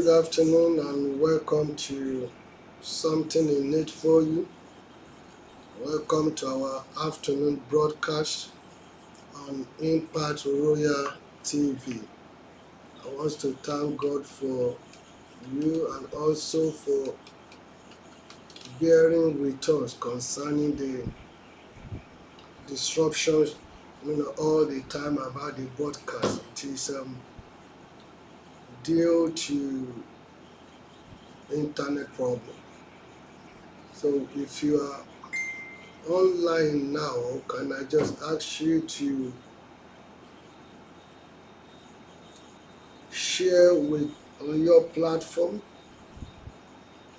Good afternoon and welcome to Something in It for You. Welcome to our afternoon broadcast on Impact Royal TV. I want to thank God for you and also for bearing with us concerning the disruptions all the time about the broadcast. It is due to internet problem. So if you are online now, can I just ask you to share on your platform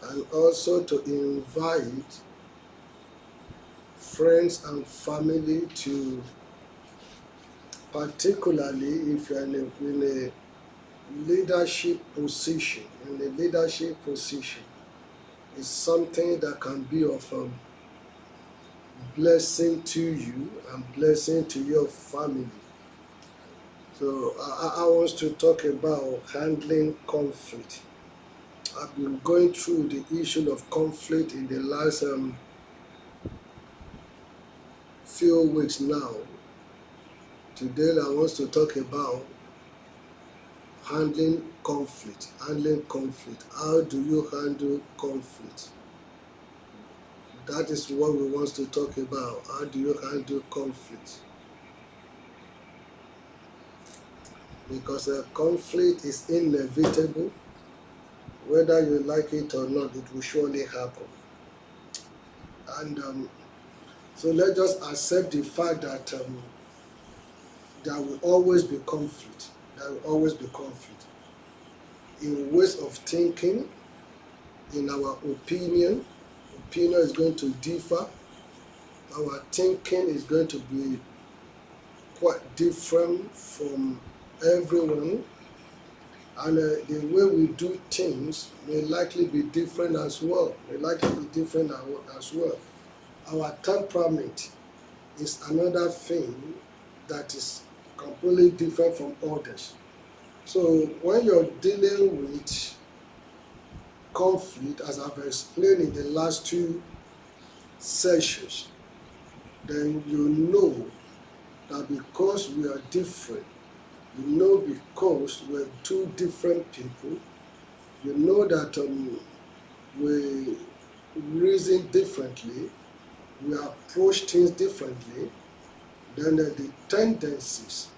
and also to invite friends and family to, particularly if you're in a leadership position. Is something that can be of blessing to you and blessing to your family. So I want to talk about handling conflict. I've been going through the issue of conflict in the last few weeks now. Today I want to talk about handling conflict. How do you handle conflict? That is what we want to talk about. How do you handle conflict? Because conflict is inevitable. Whether you like it or not, it will surely happen. And so let's just accept the fact that there will always be conflict. In ways of thinking, in our opinion is going to differ. Our thinking is going to be quite different from everyone. And the way we do things may likely be different as well. Our temperament is another thing that is completely different from others. So when you're dealing with conflict, as I've explained in the last two sessions, then you know that because we are different, because we're two different people, you know that we reason differently, we approach things differently, then the tendencies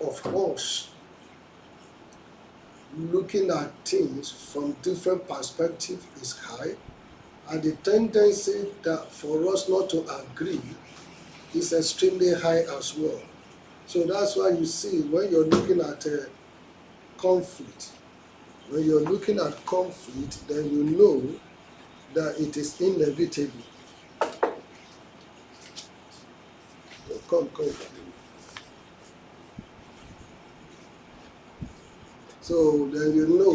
of us looking at things from different perspectives is high, and the tendency that for us not to agree is extremely high as well. So that's why you see when you're looking at conflict, then you know that it is inevitable. Come. So then you know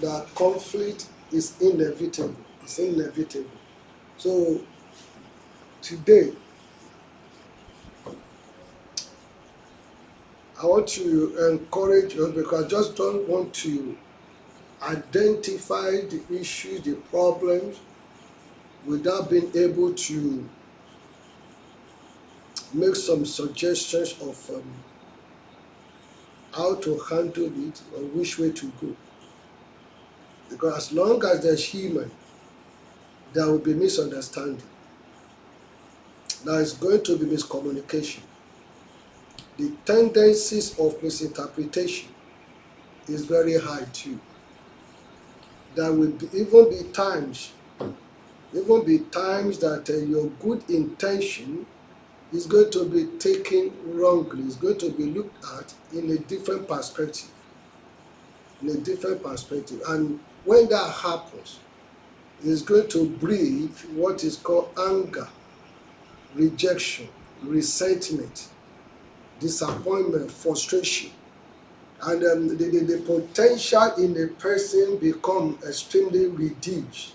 that conflict is inevitable. So today, I want to encourage us, because I just don't want to identify the issues, the problems, without being able to make some suggestions of how to handle it or which way to go. Because as long as there's human, there will be misunderstanding. There is going to be miscommunication. The tendencies of misinterpretation is very high too. There will even be times that your good intention is going to be taken wrongly. It's going to be looked at in a different perspective. And when that happens, it's going to breed what is called anger, rejection, resentment, disappointment, frustration. And the potential in a person become extremely reduced.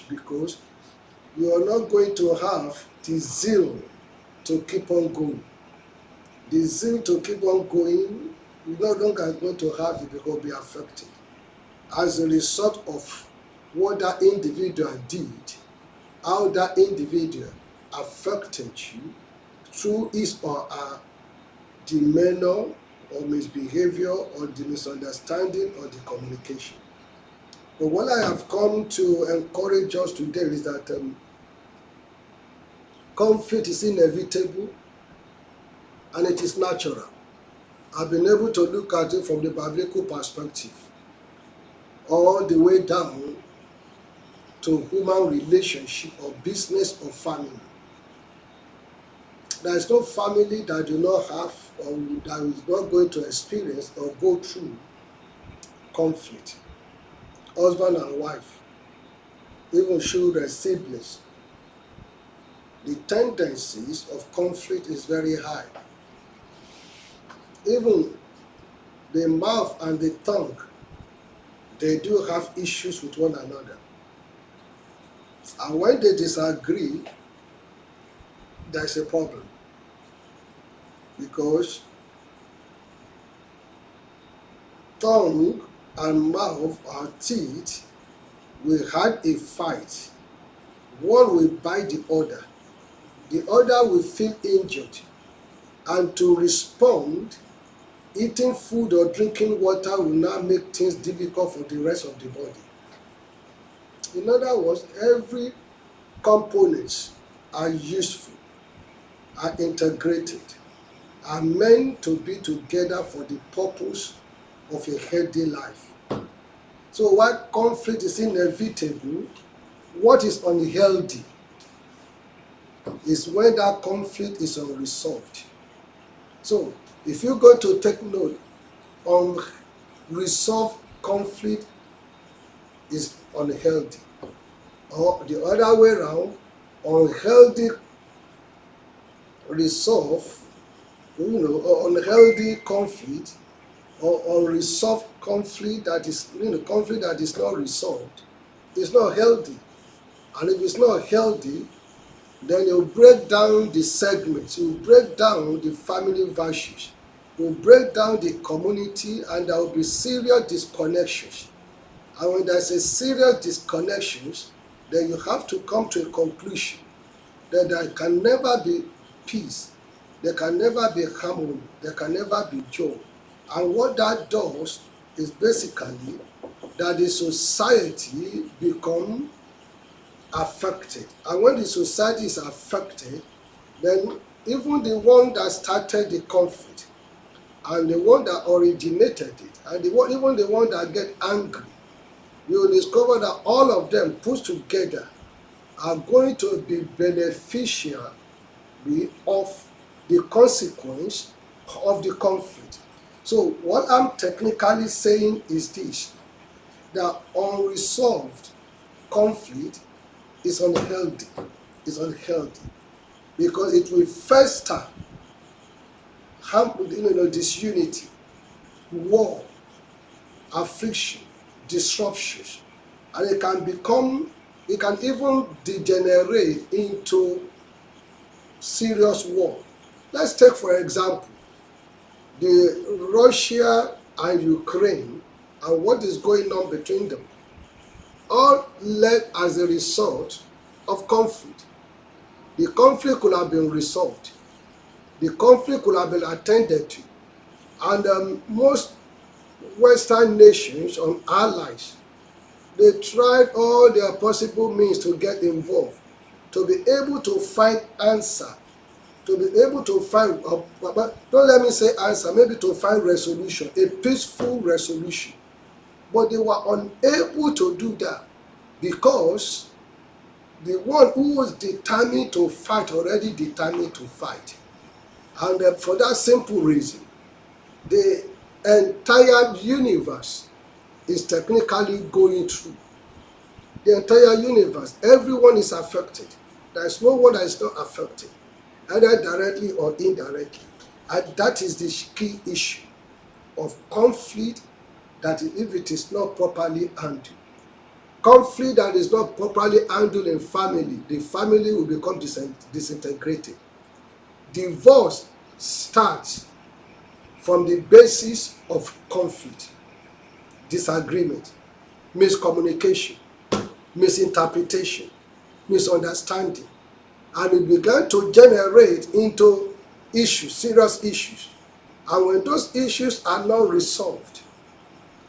Because you are not going to have the zeal to keep on going. The zeal to keep on going You no longer going to have it because be affected as a result of what that individual did, how that individual affected you through his or her demeanor or misbehavior or the misunderstanding or the communication. But what I have come to encourage us today is that conflict is inevitable and it is natural. I've been able to look at it from the biblical perspective, all the way down to human relationship or business or family. There is no family that do not have or that is not going to experience or go through conflict. Husband and wife, even children, siblings. The tendencies of conflict is very high. Even the mouth and the tongue, they do have issues with one another. And when they disagree, there's a problem. Because tongue and mouth or teeth will have a fight. One will bite the other. The other will feel injured. And to respond, eating food or drinking water will now make things difficult for the rest of the body. In other words, every components are useful, are integrated, are meant to be together for the purpose of a healthy life. So while conflict is inevitable, what is unhealthy is when that conflict is unresolved. So if you're going to take note, unresolved conflict is unhealthy. Or the other way around, unhealthy unhealthy conflict or unresolved conflict that is conflict that is not resolved is not healthy. And if it's not healthy, then you break down the segments, you break down the family values, you break down the community, and there will be serious disconnections. And when there's a serious disconnections, then you have to come to a conclusion that there can never be peace, there can never be harmony, there can never be joy. And what that does is basically that the society become affected. And when the society is affected, then even the one that started the conflict and the one that originated it and even the one that get angry, you will discover that all of them put together are going to be beneficial of the consequence of the conflict. So what I'm technically saying is this, that unresolved conflict is unhealthy. It's unhealthy because it will fester, disunity, war, affliction, disruptions, and it can even degenerate into serious war. Let's take, for example, the Russia and Ukraine and what is going on between them. All led as a result of conflict. The conflict could have been resolved. The conflict could have been attended to. And most Western nations and allies, they tried all their possible means to get involved, to be able to find answer, to be able to find, don't let me say answer, maybe to find resolution, a peaceful resolution. But they were unable to do that because the one who was determined to fight already determined to fight. And for that simple reason, the entire universe is technically going through. The entire universe, everyone is affected. There is no one that is not affected, either directly or indirectly. And that is the key issue of conflict, that if it is not properly handled. Conflict that is not properly handled in family, the family will become disintegrated. Divorce starts from the basis of conflict, disagreement, miscommunication, misinterpretation, misunderstanding, and it began to generate into issues, serious issues. And when those issues are not resolved,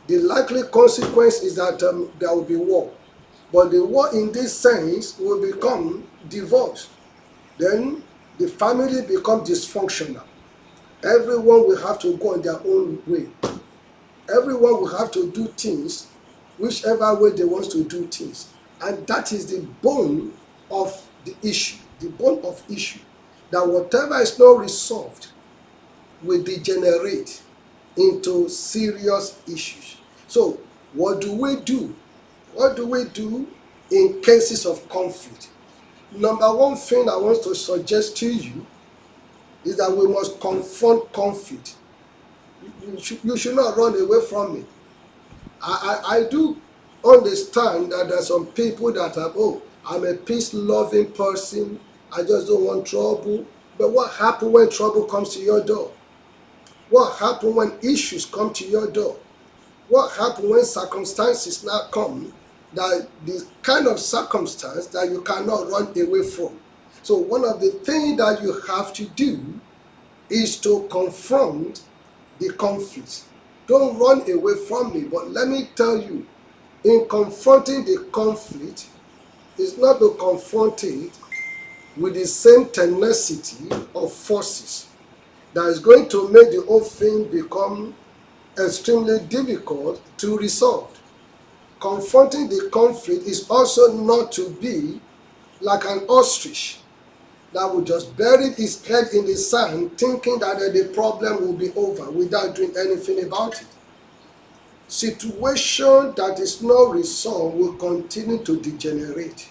the likely consequence is that there will be war. But the war in this sense will become divorce. Then the family becomes dysfunctional. Everyone will have to go on their own way. Everyone will have to do things whichever way they want to do things. And that is the bone of the issue, the bone of issue, that whatever is not resolved will degenerate into serious issues. So what do we do? What do we do in cases of conflict? Number one thing I want to suggest to you is that we must confront conflict. You should not run away from it. I do understand that there are some people that are, oh, I'm a peace-loving person, I just don't want trouble. But what happens when trouble comes to your door? What happens when issues come to your door? What happens when circumstances now come, that the kind of circumstance that you cannot run away from? So one of the things that you have to do is to confront the conflict. Don't run away from it. But let me tell you, in confronting the conflict, it's not to confront it with the same tenacity of forces that is going to make the whole thing become extremely difficult to resolve. Confronting the conflict is also not to be like an ostrich that will just bury its head in the sand thinking that the problem will be over without doing anything about it. Situation that is not resolved will continue to degenerate.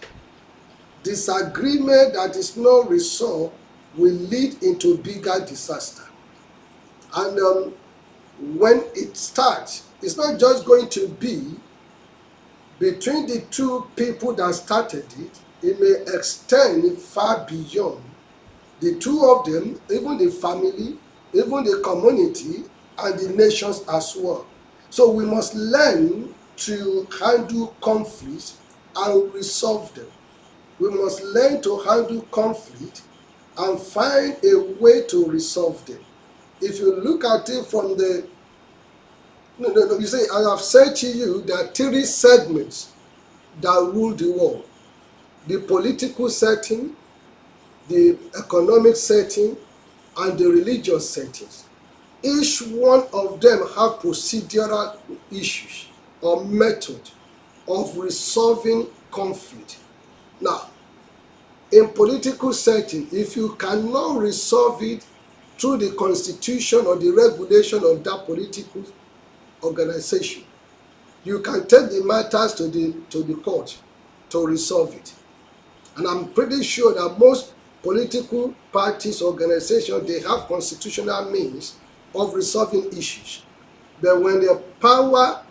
Disagreement that is not resolved will lead into bigger disaster. And when it starts, it's not just going to be between the two people that started it. It may extend far beyond the two of them, even the family, even the community, and the nations as well. So we must learn to handle conflicts and resolve them. We must learn to handle conflict and find a way to resolve them. If you look at it from the, you say, I have said to you there are three segments that rule the world: the political setting, the economic setting, and the religious settings. Each one of them have procedural issues or method of resolving conflict. Now, in political setting, if you cannot resolve it through the constitution or the regulation of that political organization, you can take the matters to the court to resolve it. And I'm pretty sure that most political parties, organizations, they have constitutional means of resolving issues. But when the power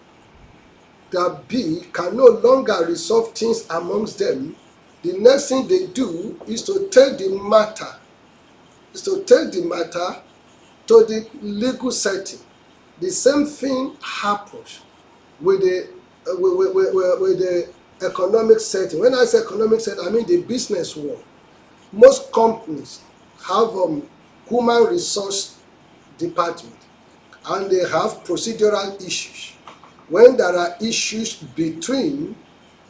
that be can no longer resolve things amongst them, the next thing they do is to take the matter, to the legal setting. The same thing happens with the economic setting. When I say economic setting, I mean the business world. Most companies have human resource department, and they have procedural issues. When there are issues between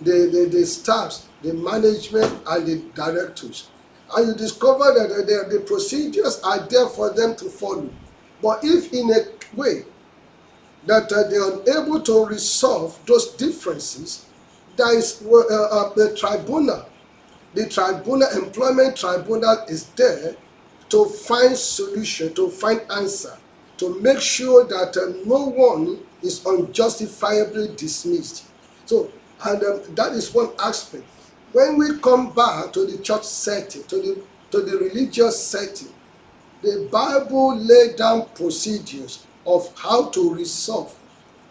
the staffs, the management, and the directors, and you discover that the procedures are there for them to follow. But if in a way that they are unable to resolve those differences, there is the tribunal. The tribunal, employment tribunal, is there to find solution, to find answer, to make sure that no one is unjustifiably dismissed. So, and that is one aspect. When we come back to the church setting, to the religious setting, the Bible laid down procedures of how to resolve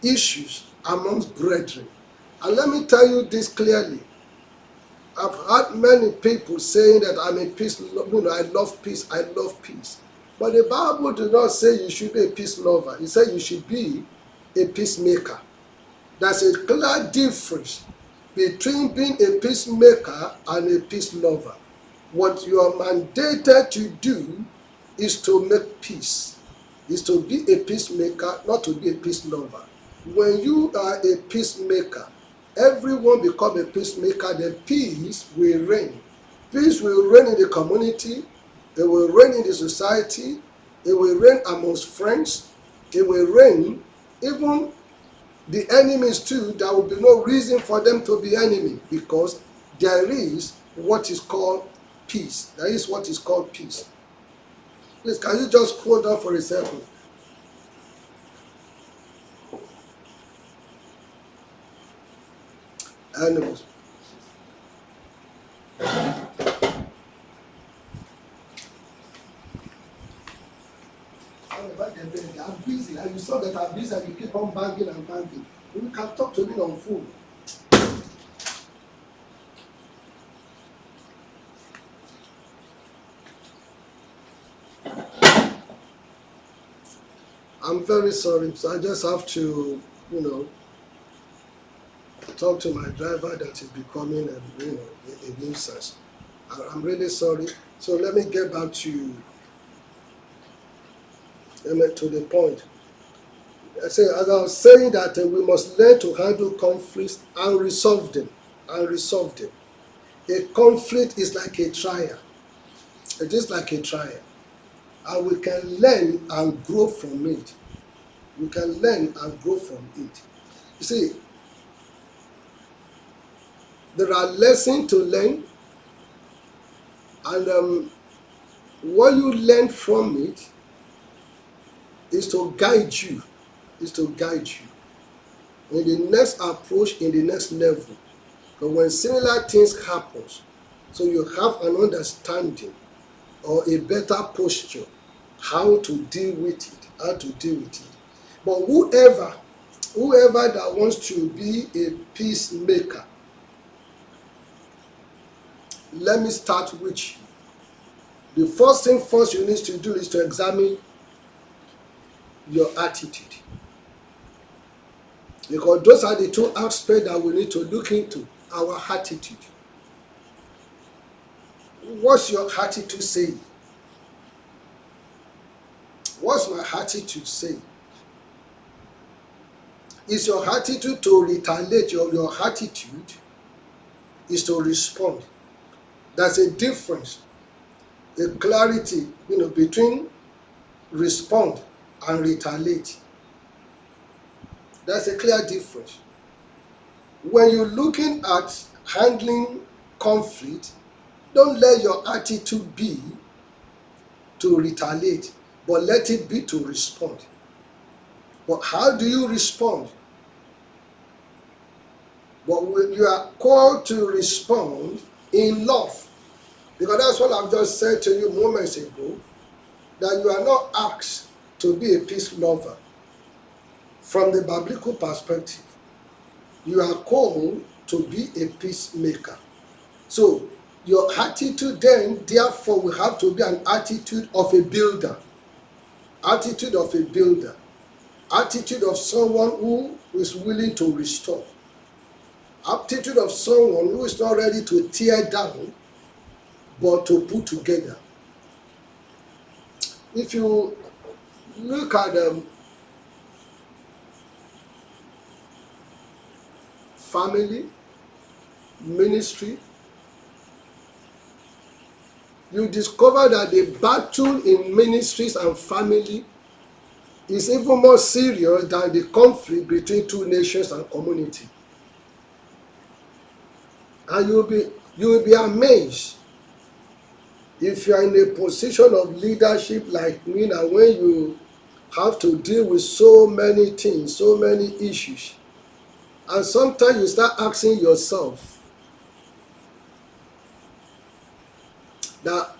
issues amongst brethren. And let me tell you this clearly. I've heard many people saying that I'm a peace, I love peace, I love peace. But the Bible does not say you should be a peace lover. It says you should be a peacemaker. There's a clear difference between being a peacemaker and a peace lover. What you are mandated to do is to make peace, is to be a peacemaker, not to be a peace lover. When you are a peacemaker, everyone become a peacemaker, then peace will reign. Peace will reign in the community, it will reign in the society, it will reign amongst friends, it will reign even the enemies too. There will be no reason for them to be enemy, because there is what is called peace. There is what is called peace. Please, can you just hold on for a second? Animals. I'm busy, and you saw that I'm busy, and you keep on banging and banging. You can talk to me on phone. I'm very sorry, so I just have to, talk to my driver that is becoming a nuisance. I'm really sorry. So let me get back to the point. As I was saying that we must learn to handle conflicts and resolve them. A conflict is like a trial. It is like a trial. And we can learn and grow from it. You see, there are lessons to learn, and what you learn from it is to guide you, in the next approach, in the next level. But when similar things happen, so you have an understanding or a better posture how to deal with it. But whoever that wants to be a peacemaker, let me start with you. The first thing you need to do is to examine your attitude. Because those are the two aspects that we need to look into, our attitude. What's your attitude saying? What's my attitude saying? Is your attitude to retaliate? Your attitude is to respond. There's a difference, a clarity, between respond and retaliate. There's a clear difference. When you're looking at handling conflict, don't let your attitude be to retaliate, but let it be to respond. But how do you respond? But you are called to respond in love. Because that's what I've just said to you moments ago, that you are not asked to be a peace lover. From the biblical perspective, you are called to be a peacemaker. So your attitude then, therefore, will have to be an attitude of a builder. Attitude of someone who is willing to restore. Attitude of someone who is not ready to tear down, but to put together. If you look at family, ministry, you discover that the battle in ministries and family is even more serious than the conflict between two nations and community. And you will be amazed if you are in a position of leadership like me, and when you have to deal with so many things, so many issues, and sometimes you start asking yourself that,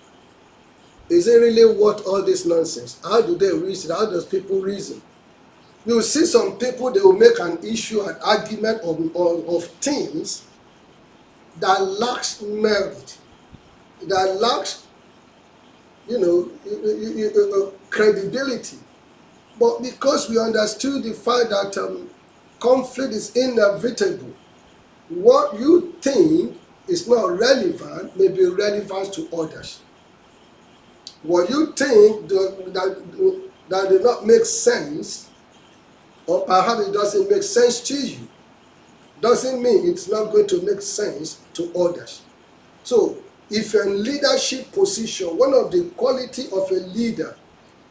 is it really worth all this nonsense? How do they reason? How does people reason? You see some people, they will make an issue, an argument of things that lacks merit, that lacks, credibility. But because we understood the fact that conflict is inevitable, what you think is not relevant may be relevant to others. What you think that did not make sense, or perhaps it doesn't make sense to you, doesn't mean it's not going to make sense to others. So, if you're in leadership position, one of the quality of a leader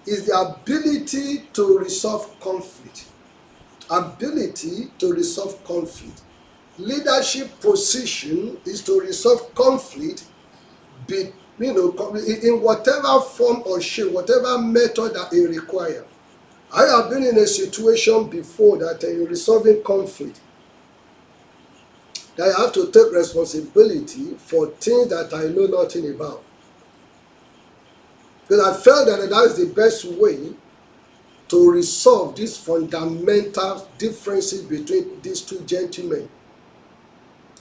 is the ability to resolve conflict. Ability to resolve conflict. Leadership position is to resolve conflict, in whatever form or shape, whatever method that it requires. I have been in a situation before that in resolving conflict, that I have to take responsibility for things that I know nothing about. Because I felt that is the best way to resolve these fundamental differences between these two gentlemen.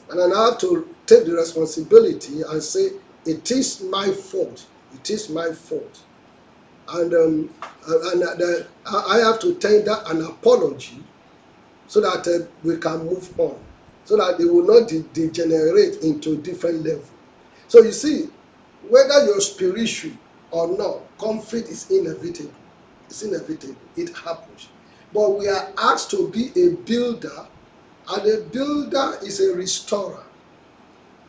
And then I have to take the responsibility and say, it is my fault. It is my fault. And I have to tender an apology so that we can move on, so that they will not degenerate into a different level. So you see, whether you're spiritual or not, conflict is inevitable. It's inevitable. It happens. But we are asked to be a builder, and a builder is a restorer.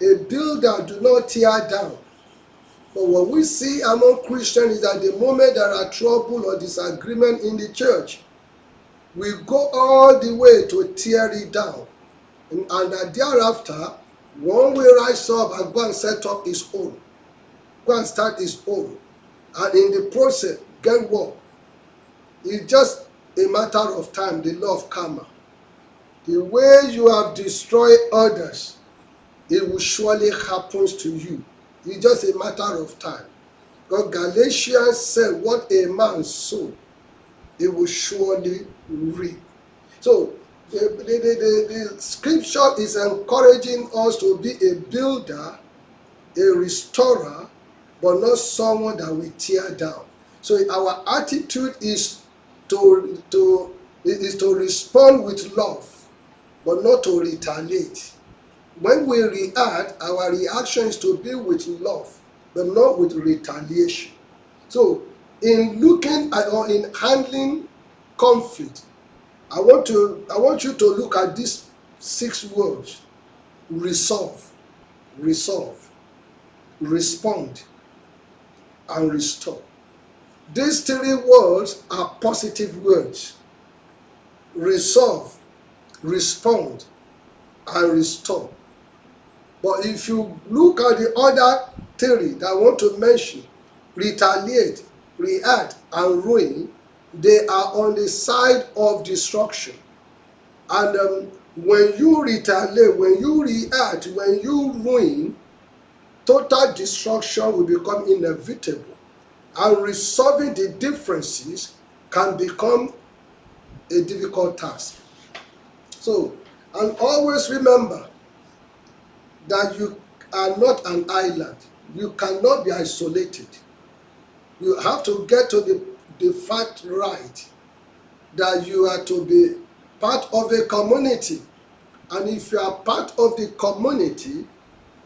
A builder do not tear down. But what we see among Christians is that the moment there are trouble or disagreement in the church, we go all the way to tear it down. And thereafter, one will rise up and go and set up his own. Go and start his own. And in the process, get what? It's just a matter of time, the law of karma. The way you have destroyed others, it will surely happen to you. It's just a matter of time. God Galatians said, what a man sow, it will surely reap. So the scripture is encouraging us to be a builder, a restorer, but not someone that we tear down. So our attitude is to respond with love, but not to retaliate. When we react, our reaction is to be with love, but not with retaliation. So, in looking at or in handling conflict, I want you to look at these 6 words: resolve, respond, and restore. These 3 words are positive words: resolve, respond, and restore. But if you look at the other 3 that I want to mention, retaliate, react, and ruin, they are on the side of destruction. And when you retaliate, when you react, when you ruin, total destruction will become inevitable. And resolving the differences can become a difficult task. So, and always remember that you are not an island. You cannot be isolated. You have to get to the fact right that you are to be part of a community. And if you are part of the community,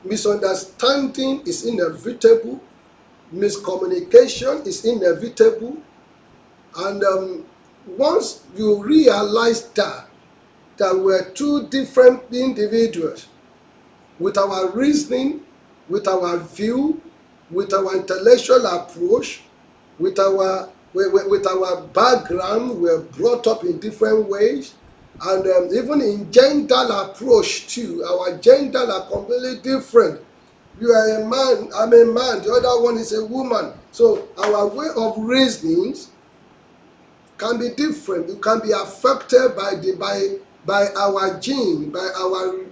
misunderstanding is inevitable, miscommunication is inevitable. And once you realize that we're 2 different individuals, with our reasoning, with our view, with our intellectual approach, with our background, we're brought up in different ways, and even in gender approach too, our gender are completely different. You are a man, I'm a man, the other one is a woman. So our way of reasoning can be different. It can be affected by our gene, by our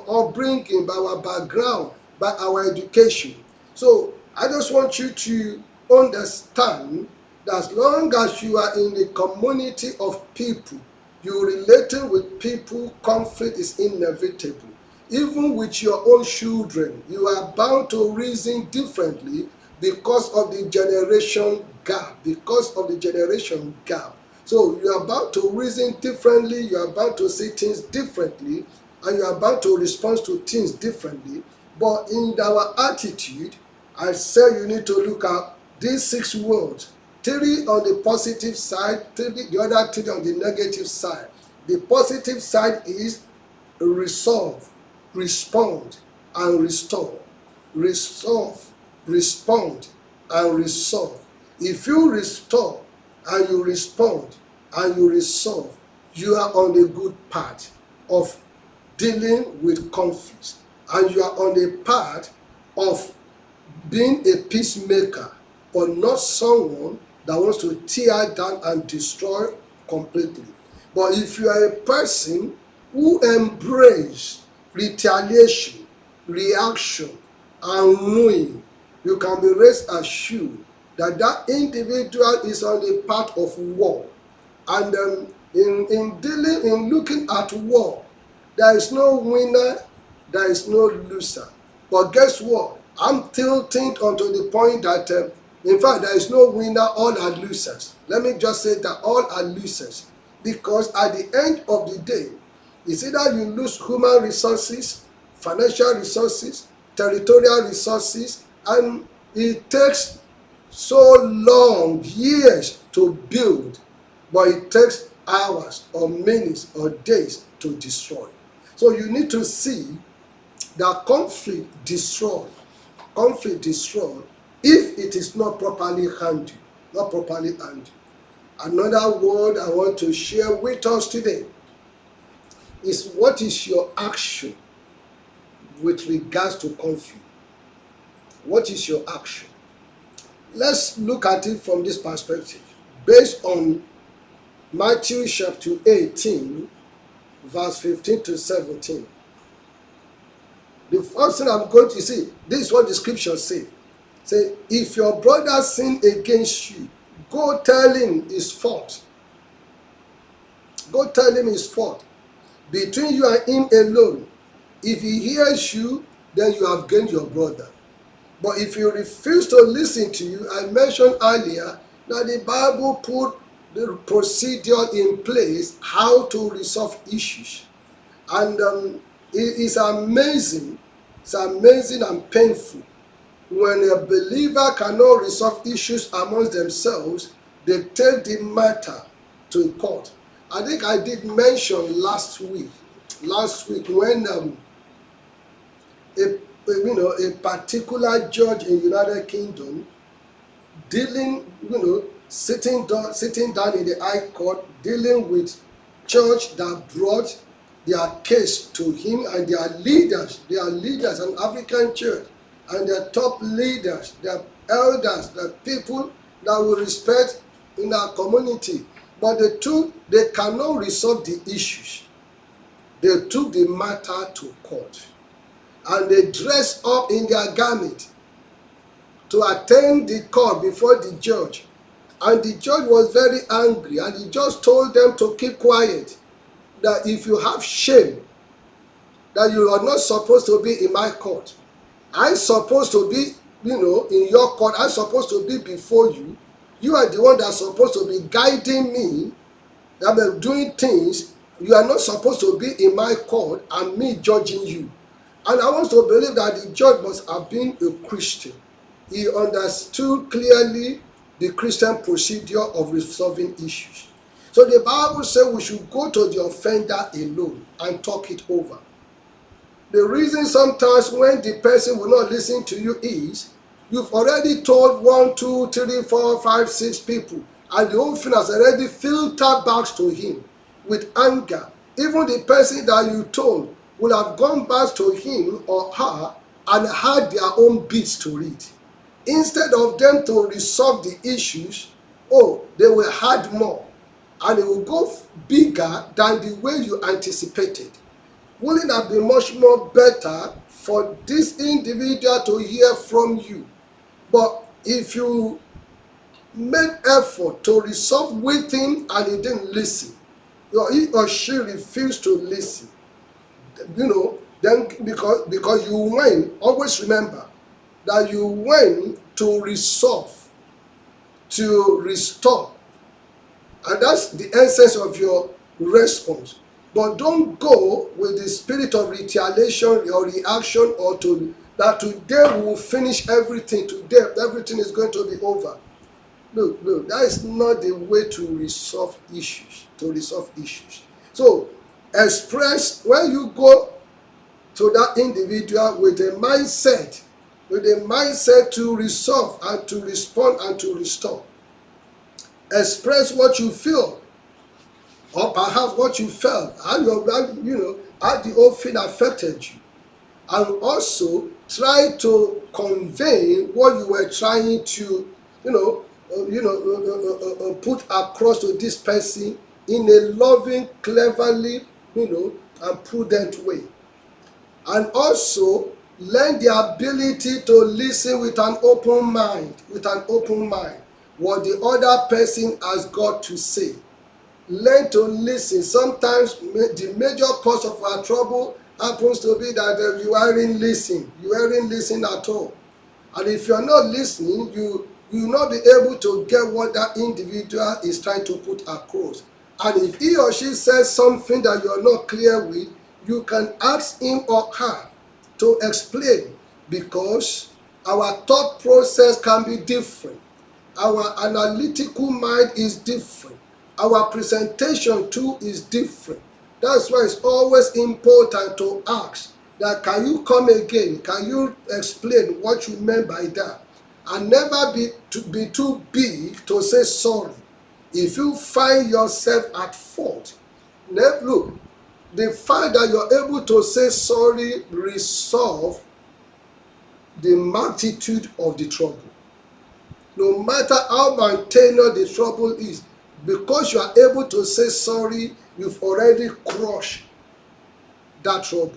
upbringing, by our background, by our education. So I just want you to understand that as long as you are in the community of people, you relating with people, conflict is inevitable. Even with your own children, you are bound to reason differently because of the generation gap. Because of the generation gap. So you are about to reason differently, you are about to see things differently, and you are about to respond to things differently. But in our attitude, I say you need to look at these 6 words. 3 on the positive side, the other 3 on the negative side. The positive side is resolve, respond, and restore. Resolve, respond, and resolve. If you restore and you respond and you resolve, you are on the good path of dealing with conflicts, and you are on the path of being a peacemaker, but not someone that wants to tear down and destroy completely. But if you are a person who embrace retaliation, reaction, and ruin, you can be rest assured that that individual is on the path of war. And in looking at war, there is no winner, there is no loser. But guess what? I'm tilting onto the point that, in fact, there is no winner, all are losers. Let me just say that all are losers. Because at the end of the day, it's either you lose human resources, financial resources, territorial resources, and it takes so long, years to build, but it takes hours or minutes or days to destroy. So you need to see that conflict destroyed if it is not properly handled. Another word I want to share with us today is, what is your action with regards to conflict? What is your action? Let's look at it from this perspective. Based on Matthew chapter 18, verse 15 to 17. The first thing I'm going to see, this is what the scriptures say. Say, if your brother sin against you, go tell him his fault. Go tell him his fault. Between you and him alone. If he hears you, then you have gained your brother. But if you refuse to listen to you, I mentioned earlier that the Bible put the procedure in place how to resolve issues. And it is amazing, and painful when a believer cannot resolve issues amongst themselves. They take the matter to court. I think I did mention last week when a particular judge in United Kingdom sitting down in the High Court, dealing with church that brought their case to him, and their leaders, an African church, and their top leaders, their elders, the people that we respect in our community. But they cannot resolve the issues. They took the matter to court, and they dressed up in their garment to attend the court before the judge. And the judge was very angry, and he just told them to keep quiet, that if you have shame, that you are not supposed to be in my court. I'm supposed to be, in your court. I'm supposed to be before you. You are the one that's supposed to be guiding me, that I'm doing things. You are not supposed to be in my court and me judging you. And I want to believe that the judge must have been a Christian. He understood clearly the Christian procedure of resolving issues. So the Bible says we should go to the offender alone and talk it over. The reason sometimes when the person will not listen to you is you've already told 1, 2, 3, 4, 5, 6 people, and the whole thing has already filtered back to him with anger. Even the person that you told will have gone back to him or her and had their own bits to read. Instead of them to resolve the issues, they will add more, and it will go bigger than the way you anticipated. Wouldn't it have been much more better for this individual to hear from you? But if you made effort to resolve with him and he didn't listen, or he or she refused to listen, then because you went, always remember that you went to resolve, to restore. And that's the essence of your response. But don't go with the spirit of retaliation or reaction, or to that today we will finish everything, today everything is going to be over. Look, that is not the way to resolve issues, So express, when you go to that individual with a mindset to resolve and to respond and to restore. Express what you feel, or perhaps what you felt, how the whole thing affected you, and also try to convey what you were trying to, put across to this person in a loving, cleverly, and prudent way. And also learn the ability to listen with an open mind, what the other person has got to say. Learn to listen. Sometimes the major cause of our trouble happens to be that you aren't listening at all. And if you're not listening, you will not be able to get what that individual is trying to put across. And if he or she says something that you're not clear with, you can ask him or her to explain, because our thought process can be different. Our analytical mind is different. Our presentation too is different. That's why it's always important to ask that, can you come again? Can you explain what you meant by that? And never be too big to say sorry. If you find yourself at fault, look, the fact that you're able to say sorry resolve the magnitude of the trouble. No matter how maintained the trouble is, because you are able to say sorry, you've already crushed that trouble.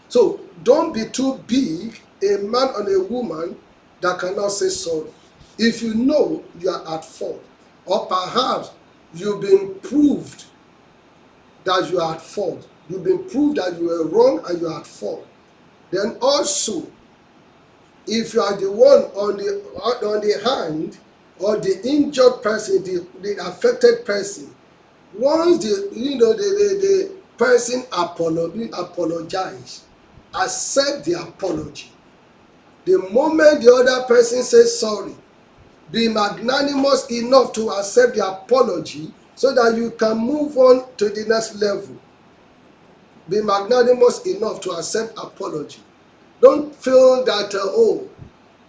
So don't be too big, a man or a woman that cannot say sorry. If you know you are at fault, or perhaps you've been proved that you are at fault, you've been proved that you were wrong and you are at fault, then also, if you are the one on the hand, or the injured person, the affected person, once the person apologize, accept the apology. The moment the other person says sorry, be magnanimous enough to accept the apology so that you can move on to the next level. Be magnanimous enough to accept apology. Don't feel that,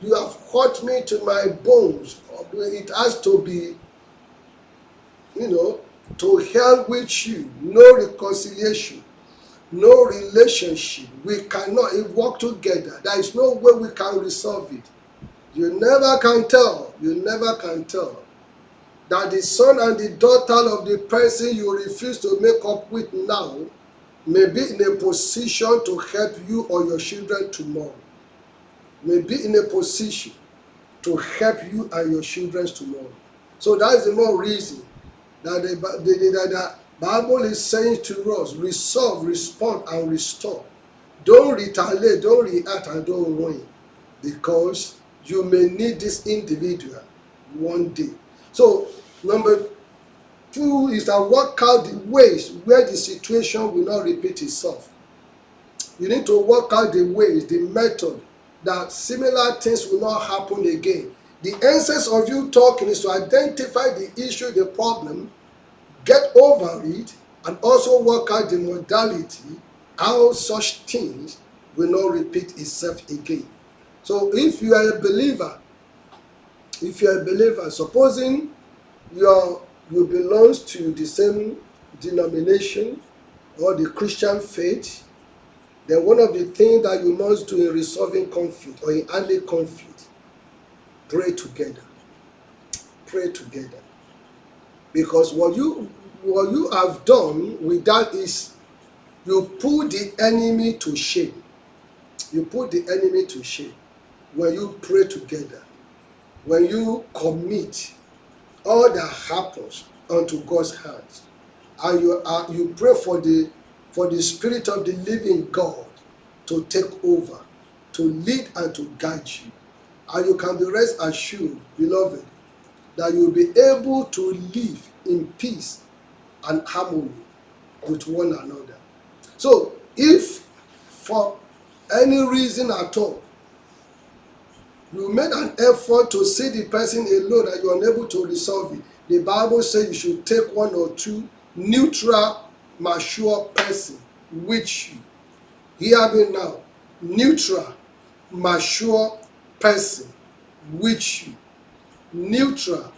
you have hurt me to my bones. It has to be, to hell with you. No reconciliation, no relationship. We cannot work together. There is no way we can resolve it. You never can tell that the son and the daughter of the person you refuse to make up with now may be in a position to help you or your children tomorrow. May be in a position to help you and your children tomorrow. So that is the more reason that the Bible is saying to us, resolve, respond, and restore. Don't retaliate, don't react, and don't ruin, because you may need this individual one day. So number 2 is that work out the ways where the situation will not repeat itself. You need to work out the ways, the method, that similar things will not happen again. The essence of you talking is to identify the issue, the problem, get over it, and also work out the modality how such things will not repeat itself again. So if you are a believer, supposing you belong to the same denomination or the Christian faith, then one of the things that you must do in resolving conflict or in handling conflict, pray together. Because what you have done with that is you put the enemy to shame. When you pray together, when you commit all that happens unto God's hands, and you pray for the Spirit of the living God to take over, to lead and to guide you. And you can be rest assured, beloved, that you will be able to live in peace and harmony with one another. So, if for any reason at all, you made an effort to see the person alone and you're unable to resolve it, the Bible says you should take one or two neutral, mature person with you. Hear me now. Neutral, mature person with you. Neutral,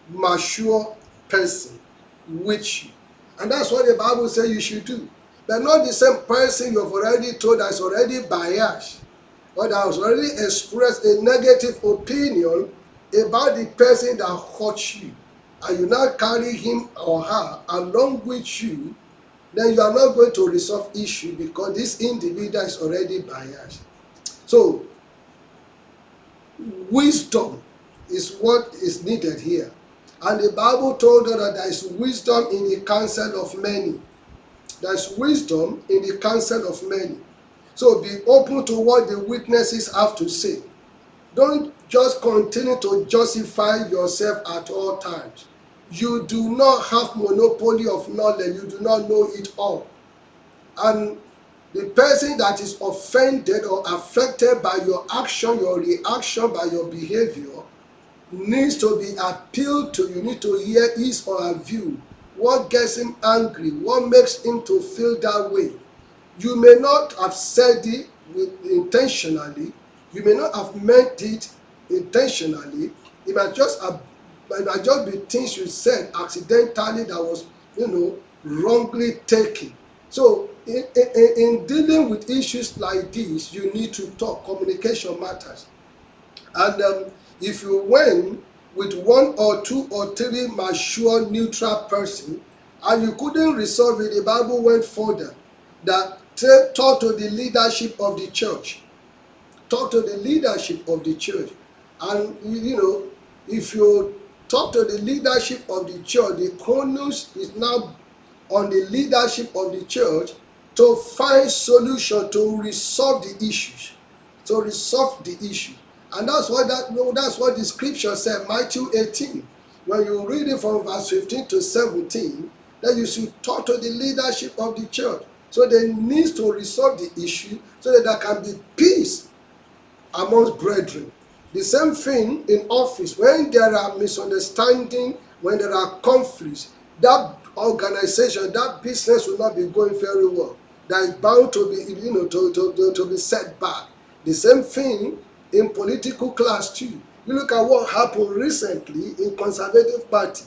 mature person with you. And that's what the Bible says you should do. But not the same person you've already told that's already biased or that has already expressed a negative opinion about the person that hurt you. And you now carry him or her along with you, then you are not going to resolve issue because this individual is already biased. So, wisdom is what is needed here. And the Bible told us that there is wisdom in the counsel of many. There is wisdom in the counsel of many. So be open to what the witnesses have to say. Don't just continue to justify yourself at all times. You do not have monopoly of knowledge. You do not know it all. And the person that is offended or affected by your action, your reaction, by your behavior, needs to be appealed to. You need to hear his or her view. What gets him angry? What makes him to feel that way? You may not have said it intentionally. You may not have meant it intentionally. It might just be things you said accidentally that was, wrongly taken. So in dealing with issues like this, you need to talk. Communication matters. And if you went with one or two or three mature, neutral person, and you couldn't resolve it, the Bible went further. That talk to the leadership of the church. Talk to the leadership of the church. And, if you talk to the leadership of the church, the onus is now on the leadership of the church to find solution to resolve the issues. To resolve the issue. And that's what the scripture said, Matthew 18. When you read it from verse 15 to 17, that you should talk to the leadership of the church. So they need to resolve the issue so that there can be peace amongst brethren. The same thing in office. When there are misunderstandings, when there are conflicts, that organization, that business will not be going very well. That is bound to be, to be set back. The same thing in political class too. You look at what happened recently in Conservative Party,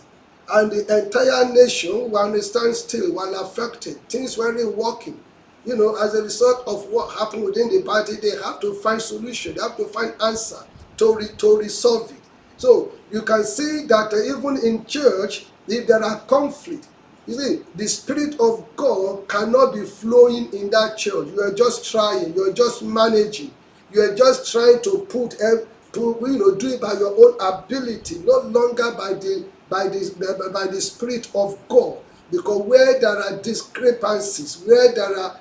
and the entire nation will stand still, while affected. Things weren't working. As a result of what happened within the party, they have to find solution. They have to find answer to resolve it. So you can see that even in church, if there are conflict, you see, the Spirit of God cannot be flowing in that church. You are just trying. You are just managing. You are just trying to do it by your own ability, no longer by the Spirit of God. Because where there are discrepancies, where there are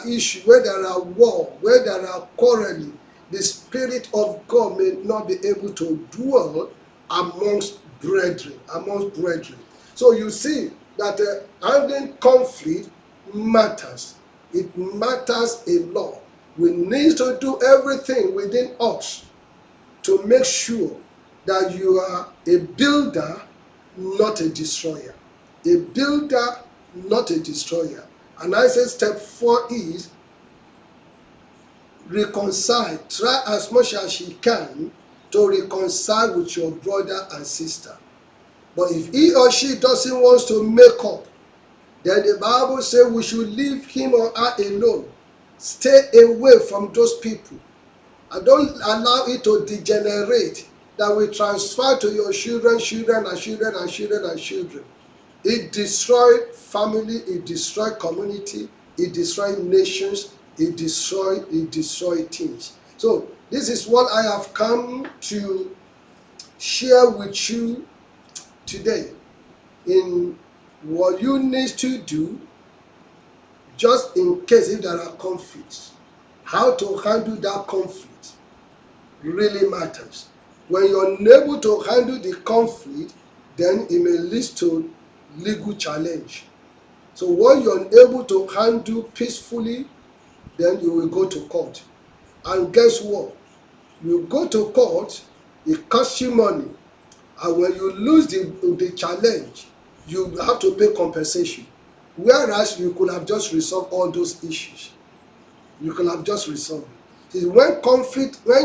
issues, where there are war, where there are quarreling, the Spirit of God may not be able to dwell amongst brethren. So you see that handling conflict matters. It matters a lot. We need to do everything within us to make sure that you are a builder, not a destroyer. A builder, not a destroyer. And I say step 4 is reconcile. Try as much as you can to reconcile with your brother and sister. But if he or she doesn't want to make up, then the Bible says we should leave him or her alone. Stay away from those people. And don't allow it to degenerate, that we transfer to your children. It destroys family, it destroys community, it destroys nations, it destroys things. So this is what I have come to share with you today in what you need to do just in case if there are conflicts. how to handle that conflict really matters. When you're unable to handle the conflict, then it may lead to legal challenge. So when you're unable to handle peacefully, then you will go to court. And guess what? You go to court, it costs you money. And when you lose the challenge, you have to pay compensation. Whereas you could have just resolved all those issues. You could have just resolved it. See, when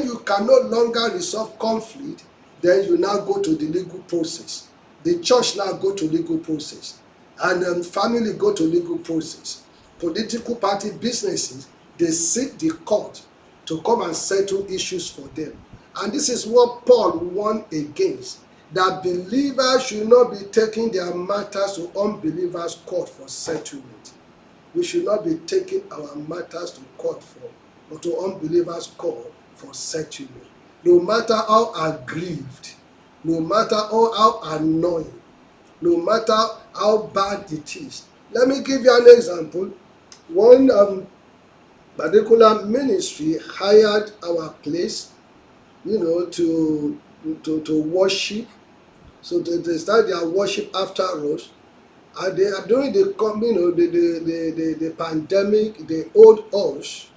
you can no longer resolve conflict, then you now go to the legal process. The church now go to legal process. And family go to legal process. Political party businesses, they seek the court to come and settle issues for them. And this is what Paul warned against, that believers should not be taking their matters to unbelievers' court for settlement. We should not be taking our matters to court or to unbelievers' court for settlement. No matter how aggrieved, no matter how annoying, no matter how bad it is. Let me give you an example. One particular ministry hired our place, to worship. So they start their worship after us. And they are during the pandemic, they owed us,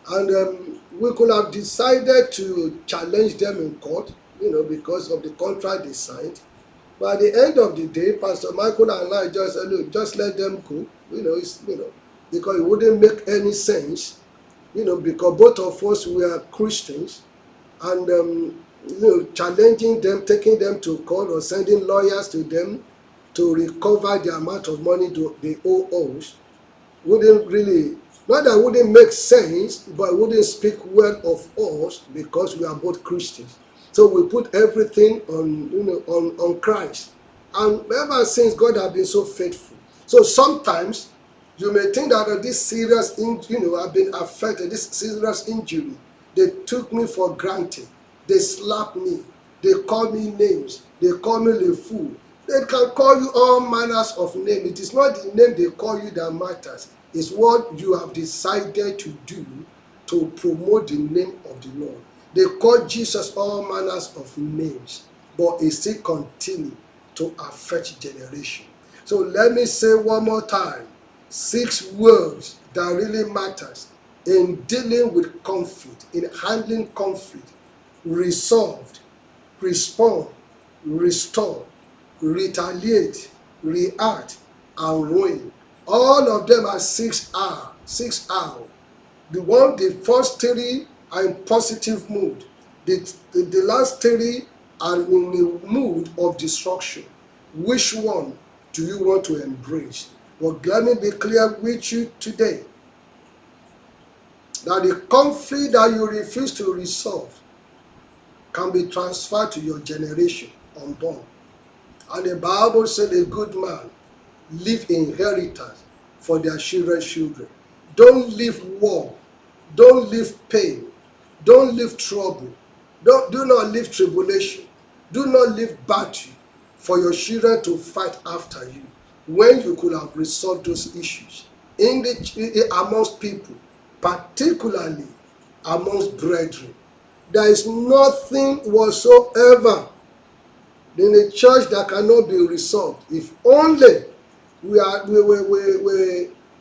and we could have decided to challenge them in court, because of the contract they signed. But at the end of the day, Pastor Michael and I just said, look, just let them go, because it wouldn't make any sense, because both of us were Christians, and challenging them, taking them to court or sending lawyers to them to recover the amount of money they owe us wouldn't really, not that it wouldn't make sense, but it wouldn't speak well of us because we are both Christians. So we put everything on Christ. And ever since, God has been so faithful. So sometimes you may think that this serious I've been affected, this serious injury. They took me for granted. They slapped me. They called me names. They call me a fool. They can call you all manners of names. It is not the name they call you that matters. It's what you have decided to do to promote the name of the Lord. They call Jesus all manners of names, but it still continues to affect generation. So let me say one more time, 6 words that really matters in dealing with conflict, in handling conflict: resolved, respond, restore, retaliate, react, and ruin. All of them are 6R. 6R. The first 3 are in positive mood. The last 3 are in the mood of destruction. Which one do you want to embrace? Well, let me be clear with you today that the conflict that you refuse to resolve can be transferred to your generation unborn. And the Bible said a good man leave inheritance for their children's children. Don't leave war. Don't leave pain. Don't leave trouble. Do not leave tribulation. Do not leave battle for your children to fight after you, when you could have resolved those issues amongst people, particularly amongst brethren. There is nothing whatsoever in the church that cannot be resolved if only we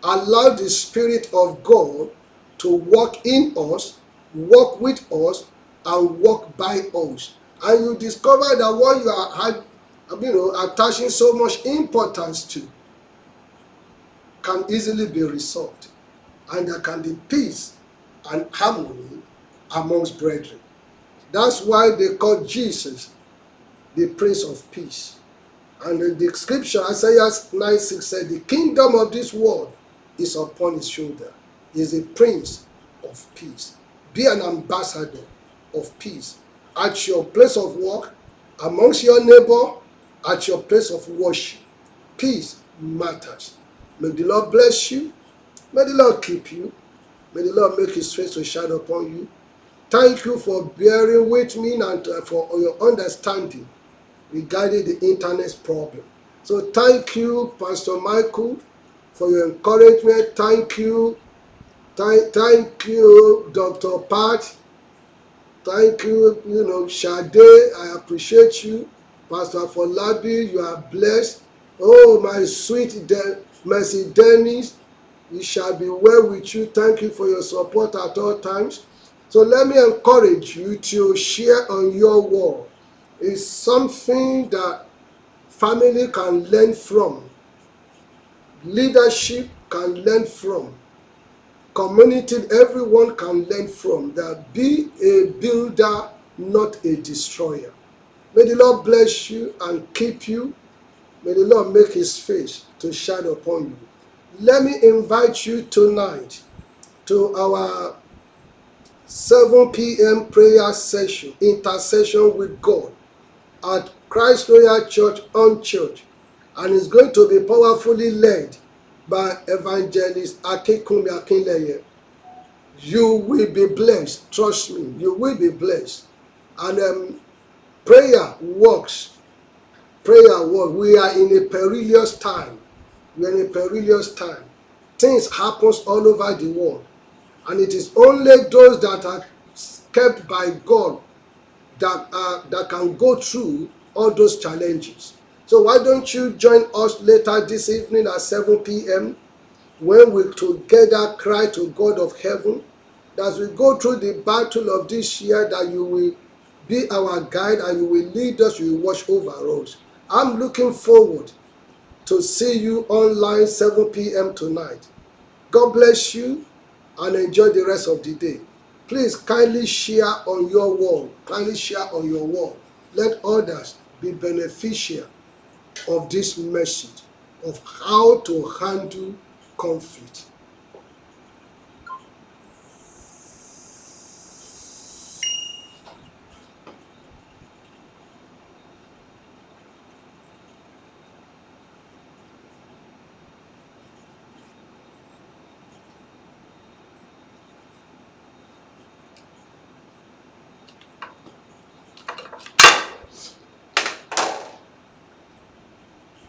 allow the Spirit of God to work in us, work with us, and work by us. And you discover that what you are attaching so much importance to can easily be resolved. And there can be peace and harmony amongst brethren. That's why they call Jesus the Prince of Peace. And the scripture, Isaiah 9:6 said, the kingdom of this world is upon his shoulder. He is a Prince of Peace. Be an ambassador of peace at your place of work, amongst your neighbor, at your place of worship. Peace matters. May the Lord bless you. May the Lord keep you. May the Lord make his face to shine upon you. Thank you for bearing with me and for your understanding regarding the internet problem. So thank you, Pastor Michael, for your encouragement. Thank you, Thank you, Dr. Pat. Thank you, Sade. I appreciate you. Pastor Folabi, you are blessed. Oh, my sweet Mercy Dennis, it shall be well with you. Thank you for your support at all times. So let me encourage you to share on your wall. It's something that family can learn from, leadership can learn from, community, everyone can learn from. That be a builder, not a destroyer. May the Lord bless you and keep you. May the Lord make his face to shine upon you. Let me invite you tonight to our 7 p.m. prayer session, intercession with God at Christ Royal Church on Church. And it's going to be powerfully led by Evangelist Akinkunmi Akinleye. You will be blessed. Trust me, you will be blessed. And prayer works. Prayer works. We are in a perilous time. We are in a perilous time. Things happen all over the world. And it is only those that are kept by God that can go through all those challenges. So why don't you join us later this evening at 7 p.m. when we together cry to God of heaven, that as we go through the battle of this year, that you will be our guide and you will lead us, you will watch over us. I'm looking forward to see you online 7 p.m. tonight. God bless you and enjoy the rest of the day. Please kindly share on your wall. Kindly share on your wall. Let others be beneficial of this message of how to handle conflict.